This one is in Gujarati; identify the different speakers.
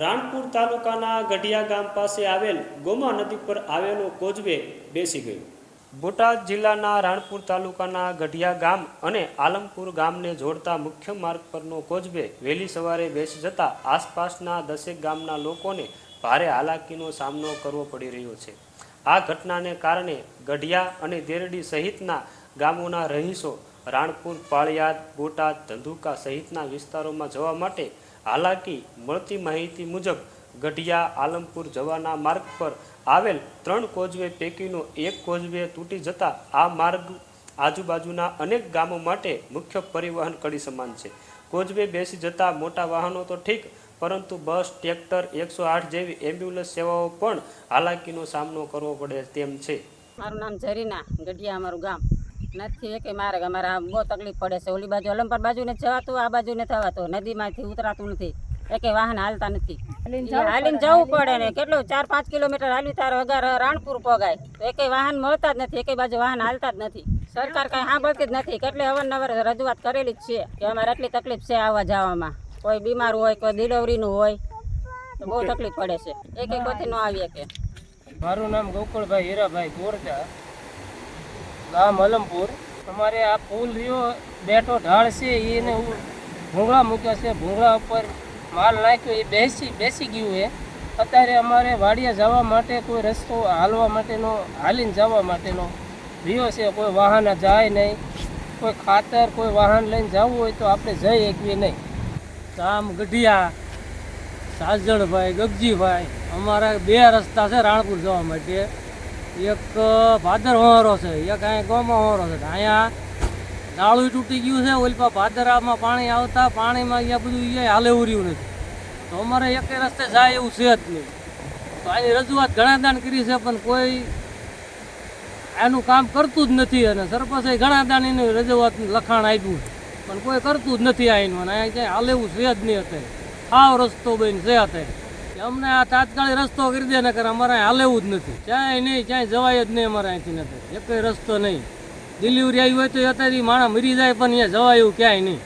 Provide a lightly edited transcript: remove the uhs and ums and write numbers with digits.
Speaker 1: રાણપુર તાલુકાના ગઢિયા ગામ પાસે આવેલ ગોમા નદી પર આવેલો કોઝવે બેસી ગયો। બોટાદ જિલ્લાના રાણપુર તાલુકાના ગઢિયા ગામ અને આલમપુર ગામને જોડતા મુખ્ય માર્ગ પરનો કોઝવે વહેલી સવારે બેસી જતા આસપાસના 10 ગામના લોકોને ભારે હાલાકીનો સામનો કરવો પડી રહ્યો છે। આ ઘટનાને કારણે ગઢિયા અને દેરડી સહિતના ગામોના રહીશો રાણપુર, પાળિયાદ, બોટાદ, ધંધુકા સહિતના વિસ્તારોમાં જવા માટે હાલાકી મળતી માહિતી મુજબ ગઢિયા આલમપુર જવાના માર્ગ પર આવેલ 3 કોઝવે પૈકીનો એક કોઝવે તૂટી જતા આ માર્ગ આજુબાજુના અનેક ગામો માટે મુખ્ય પરિવહન કડી સમાન છે। કોઝવે બેસી જતા મોટા વાહનો તો ઠીક, પરંતુ બસ, ટ્રેક્ટર, 108 જેવી એમ્બ્યુલન્સ સેવાઓ પણ હાલાકીનો સામનો કરવો પડે તેમ છે।
Speaker 2: મારું નામ ઝરીના, ગઢિયા અમારું ગામ નથી કે મારે અમારા બહુ તકલીફ પડે છે। ઓલી બાજુ અલમપર બાજુ ને જવાતું, આ બાજુ ને થવાતું, નદીમાંથી ઉતરાતું નથી, એકે વાહન હાલતા નથી, હાલીને જવું પડે ને કેટલું 4-5 કિલોમીટર હાલ્યું તાર વગર રાણપુર પોગાય, તો એકે વાહન મળતા જ નથી, એકે બાજુ વાહન હાલતા જ નથી। સરકાર કઈ સાંભળતી જ નથી, કેટલે અવારનવાર રજૂઆત કરેલી જ છે કે અમારે આટલી તકલીફ છે આવવા જવામાં, કોઈ બીમાર હોય, કોઈ ડિલિવરીનું હોય તો બહુ તકલીફ પડે છે, એકે કોઈથી ન આવીએ કે।
Speaker 3: મારું નામ ગોકુળભાઈ હીરાભાઈ ગોરજા, ગામ અલમપુર। અમારે આ પુલ રહ્યો બેઠો ઢાળ છે, એને ભૂંગળા મૂક્યા છે, ભૂંગળા ઉપર માલ નાખ્યો, એ બેસી ગયું છે। અત્યારે અમારે વાડિયા જવા માટે કોઈ રસ્તો હાલવા માટેનો, હાલીને જવા માટેનો રહ્યો છે, કોઈ વાહન જાય નહીં, કોઈ ખાતર, કોઈ વાહન લઈને જવું હોય તો આપણે જઈ શકીએ નહીં। ગામ ગઢિયા, સાજણભાઈ, ગગજીભાઈ, અમારા 2 રસ્તા છે રાણપુર જવા માટે, એક ભાદર હોરો છે, એક અહીંયા ગોમા હોરો છે। અહીંયા નાળું તૂટી ગયું છે, ઓલી ભાદરામાં પાણી આવતા પાણીમાં અહીંયા બધું અહીંયા હાલે ઉર્યું નથી, તો અમારે એક રસ્તે જાય એવું છે જ નહીં। તો આની રજૂઆત ઘણા દાન કરી છે, પણ કોઈ એનું કામ કરતું જ નથી, અને સરપંચે ઘણા દાન એની રજૂઆત લખાણ આપ્યું પણ કોઈ કરતું જ નથી આનું, અને અહીંયા ક્યાંય હાલે એવું છે જ નહીં અત્યારે, આવ રસ્તો બન છે અત્યારે, અમને આ તાત્કાલિક રસ્તો કરી દે, નકર અમારે હાલેવું જ નથી, ક્યાંય નહીં, ક્યાંય જવાય જ નહીં અમારે અહીંથી નથી, એક રસ્તો નહીં। ડિલિવરી આવી હોય તો અત્યારે માણસ મરી જાય, પણ અહીંયા જવાય એવું ક્યાંય નહીં।